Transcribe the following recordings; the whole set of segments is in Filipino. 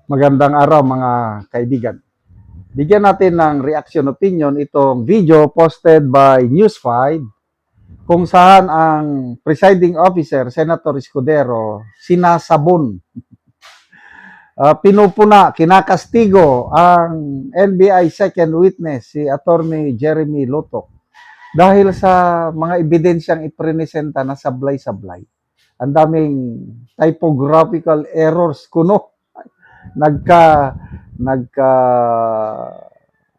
Magandang araw mga kaibigan. Bigyan natin ng reaction opinion itong video posted by News5 kung saan ang presiding officer, Senator Escudero, sinasabon, pinupuna, kinakastigo ang NBI second witness, si Attorney Jeremy Loto, dahil sa mga ebidensyang ipresenta na sablay-sablay. Ang daming typographical errors kuno. nagka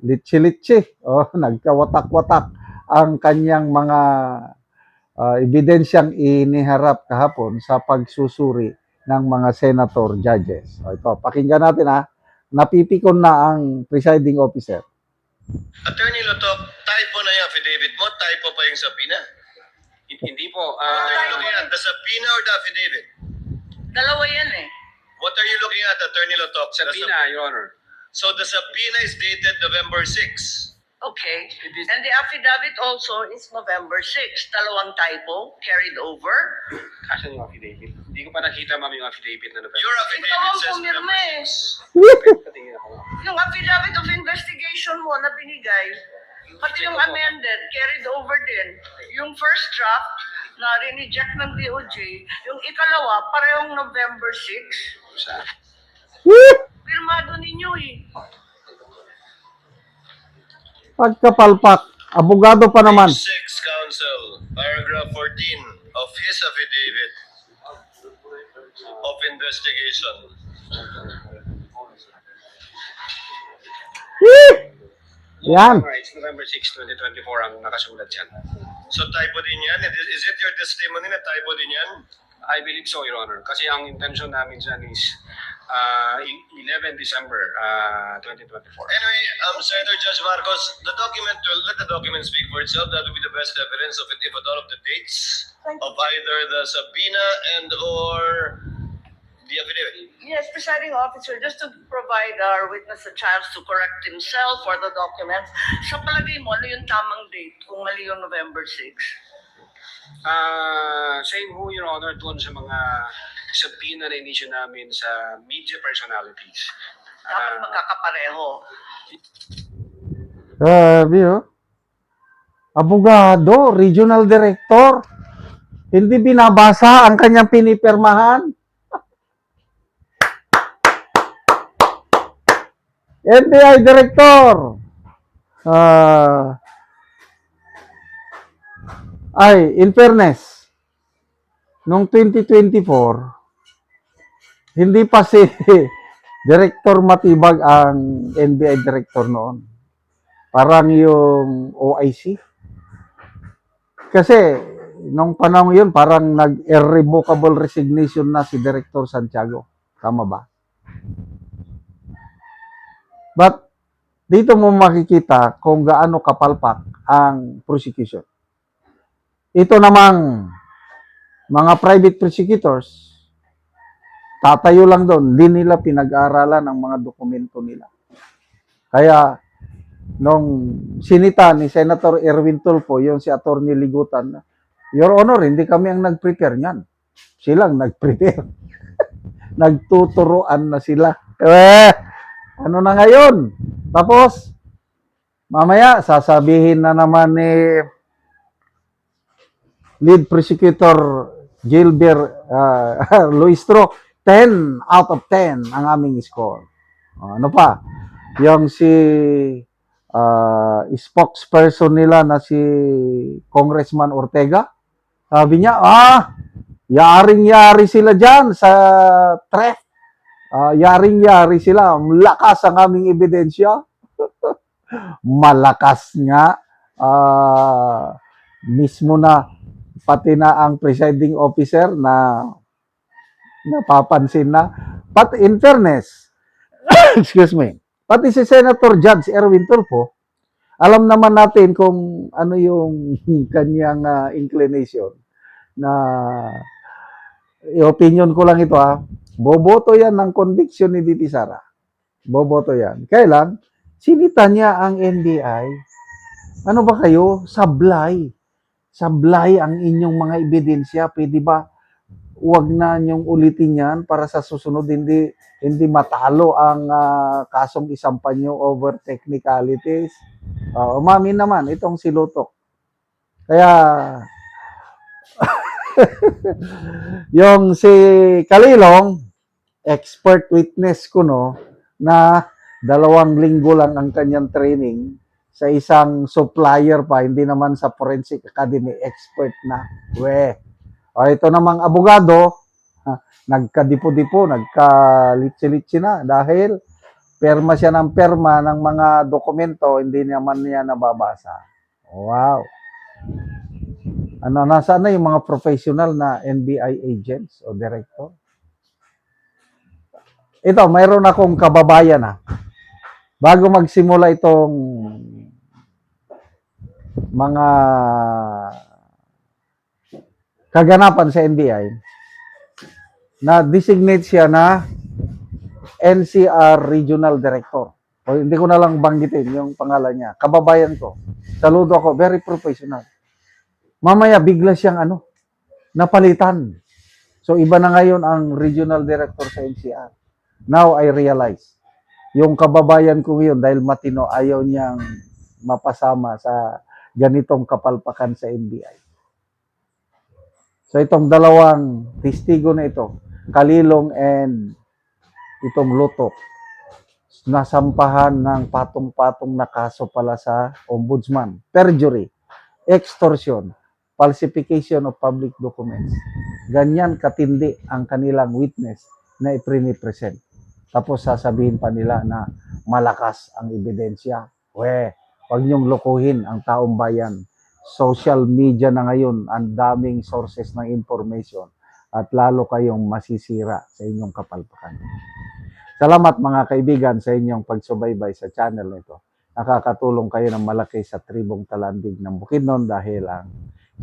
litsi-litsi, nagkawatak-watak ang kanyang mga ebidensyang iniharap kahapon sa pagsusuri ng mga senator judges. Ito, pakinggan natin ha. Napipikon na ang presiding officer. Attorney Lotok, typo na yung affidavit mo? Typo pa yung subpoena? Hindi po. What are you looking at? The subpoena or the affidavit? Dalawa yan eh. What are you looking at, Attorney Lotok? Subpoena, Your Honor. So the subpoena is dated November 6. Okay. And the affidavit also is November 6. Dalawang typo carried over. Kasan yung affidavit? Hindi ko pa nakita, ma'am, yung affidavit na November. Your Ikaw affidavit ang says pumirma November eh. 6. Patingin ako. Yung affidavit of investigation mo na binigay, pati yung amended, carried over din. Yung first draft na rineject ng DOJ, yung ikalawa, parehong November 6. Sa? Pirmado ninyo eh. Pagkapalpak, abogado pa naman. 6, Counsel, paragraph 14 of his affidavit of investigation. Yan. It's November 6, 2024 ang nakasulat dyan. So typo din yan? Is it your testimony na typo din yan? I believe so, Your Honor. Kasi ang intention namin dyan is 11 December 2024. Anyway, Senator Judge Marcos, the document will let the document speak for itself. That will be the best evidence of it, if at all, of the dates of either the subpoena and or the affidavit. Yes, presiding officer, just to provide our witness a chance to correct himself for the documents. Sa palagay mo, ano yung tamang date kung mali yung November 6? Same ho, Your Honor, doon sa mga subpoena na inisyu namin sa media personalities. Dapat magkakapareho. Sabi abogado, regional director, hindi binabasa ang kanyang pinipirmahan. NBI director, in fairness, noong 2024, hindi pa si Director Matibag ang NBI director noon. Parang yung OIC. Kasi, nung panahon yun, parang nag-irrevocable resignation na si Director Santiago. Tama ba? But, dito mo makikita kung gaano kapalpak ang prosecution. Ito namang mga private prosecutors, tatayo lang doon, hindi nila pinag-aaralan ang mga dokumento nila. Kaya, nung sinita ni Senator Erwin Tulfo, yung si Attorney Ligutan, Your Honor, hindi kami ang nag-prepare niyan. Silang nag-prepare. Nagtuturoan na sila. Ano na ngayon? Tapos, mamaya, sasabihin na naman ni lead prosecutor Gilbert Luistro, 10 out of 10 ang aming score. Ano pa? Yung si spokesperson nila na si Congressman Ortega, sabi niya, yaring-yari sila dyan sa threat. Yaring-yari sila. Malakas ang aming ebidensya. Malakas nga. Mismo na pati na ang presiding officer na napapansin na. But in fairness, excuse me, pati si Senator Judge Erwin Tulfo, alam naman natin kung ano yung kanyang inclination na opinion ko lang ito boboto yan ng conviction ni VP Sara. Boboto yan. Kailan? Sinita niya ang NBI. Ano ba kayo? Sablay. Sablay ang inyong mga ebidensya. Pwede ba Huwag na niyong ulitin yan para sa susunod hindi matalo ang kasong isampan niyo over technicalities. Umamin naman itong si Lutok. Kaya yung si Kalilong, expert witness ko no, na 2 linggo lang ang kanyang training sa isang supplier pa, hindi naman sa Forensic Academy expert na. Ito namang abogado, nagkadipo-dipo, nagkalitsi-litsi na dahil perma siya ng perma ng mga dokumento, hindi naman niya nababasa. Wow. Nasaan na yung mga professional na NBI agents o director? Ito, mayroon akong kababayan bago magsimula itong mga kaganapan sa NBI, na-designate siya na NCR Regional Director. Hindi ko na lang banggitin yung pangalan niya. Kababayan ko. Saludo ako. Very professional. Mamaya, bigla siyang napalitan. So, iba na ngayon ang Regional Director sa NCR. Now, I realize, yung kababayan ko ngayon, dahil matino, ayaw niyang mapasama sa ganitong kapalpakan sa NBI. So, itong 2 testigo na ito, Kalilong and itong Lutok, nasampahan ng patong-patong na kaso pala sa ombudsman. Perjury, extortion, falsification of public documents. Ganyan katindi ang kanilang witness na iprini-present. Tapos sasabihin pa nila na malakas ang ebidensya. Huwag niyong lokohin ang taong bayan. Social media na ngayon, ang daming sources ng information at lalo kayong masisira sa inyong kapalpakan. Salamat mga kaibigan sa inyong pagsubaybay sa channel nito. Nakakatulong kayo ng malaki sa tribong Talandig ng Bukidnon dahil ang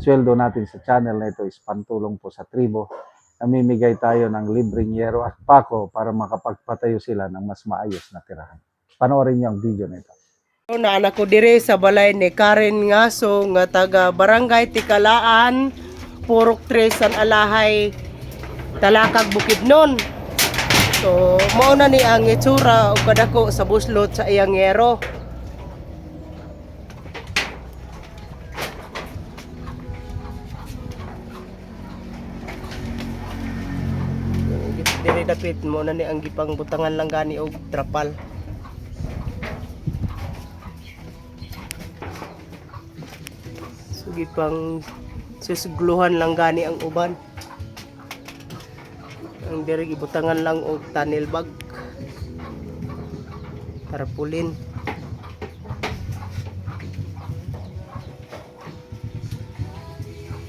sweldo natin sa channel na ito is pantulong po sa tribo. Namimigay tayo ng libreng yero at pako para makapagpatayo sila ng mas maayos na tirahan. Panoorin niyo ang video na ito. Na anak ko dire sa balay ni Karen Ngaso nga taga Barangay Tikalaan, Purok 3 San Alahay, Talakag Bukidnon. So, mao na ni ang itsura o kadako sa buslot sa iyang yero. Dire dapit mo na ni ang gipang butangan lang gani og trapal. Sugi pang susugluhan lang gani ang uban. Ang diri gibutangan lang og tunnel bag. Tarpulin.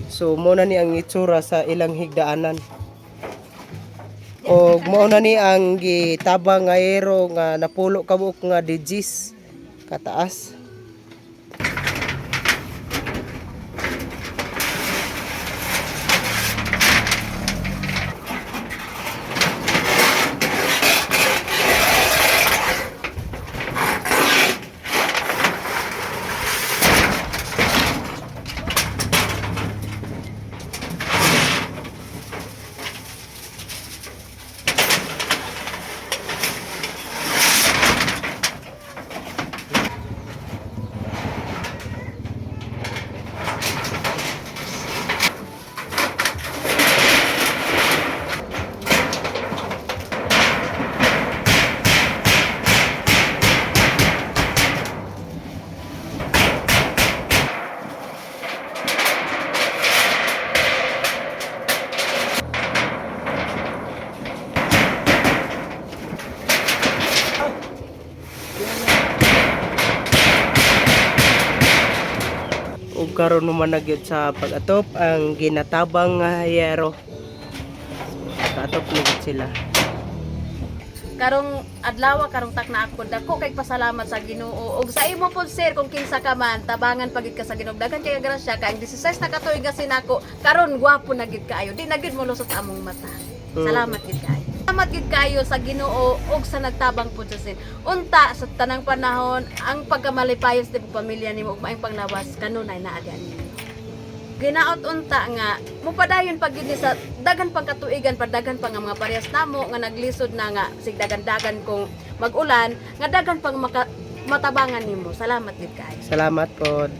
So mo na ni ang itsura sa ilang higdaanan. O mo na ni ang gitabang nga ero nga napulo kabuok nga digis kataas. Ug karon naman nagyud sa pag-atop ang ginatabang nga yero. Pag-atop na sila. Karong adlaw karong tak na ako dako kay pasalamat sa Ginoo ug sa imo pod sir kung kinsa ka man tabangan pagid ka sa Ginoo dagan kay grasya kay ang 16 na katuig nga sinako karon gwapo na gid kaayo di na gid mo lusot among mata. Salamat gid kaayo. Salamat gid kaayo sa Ginoo ug sa nagtabang pod sa sin. Unta sa tanang panahon ang pagkamalipayos ti pamilya nimo ug maayong panglawas kanunay naa di ani. ginaot unta nga mupadayon pag gid ni sa dagan pang katuigan padagan pa nga mga parehas namo nga naglisod na nga sig dagan-dagan kung mag-ulan nga dagan pang matabangan nimo. Salamat gid kay. Salamat po.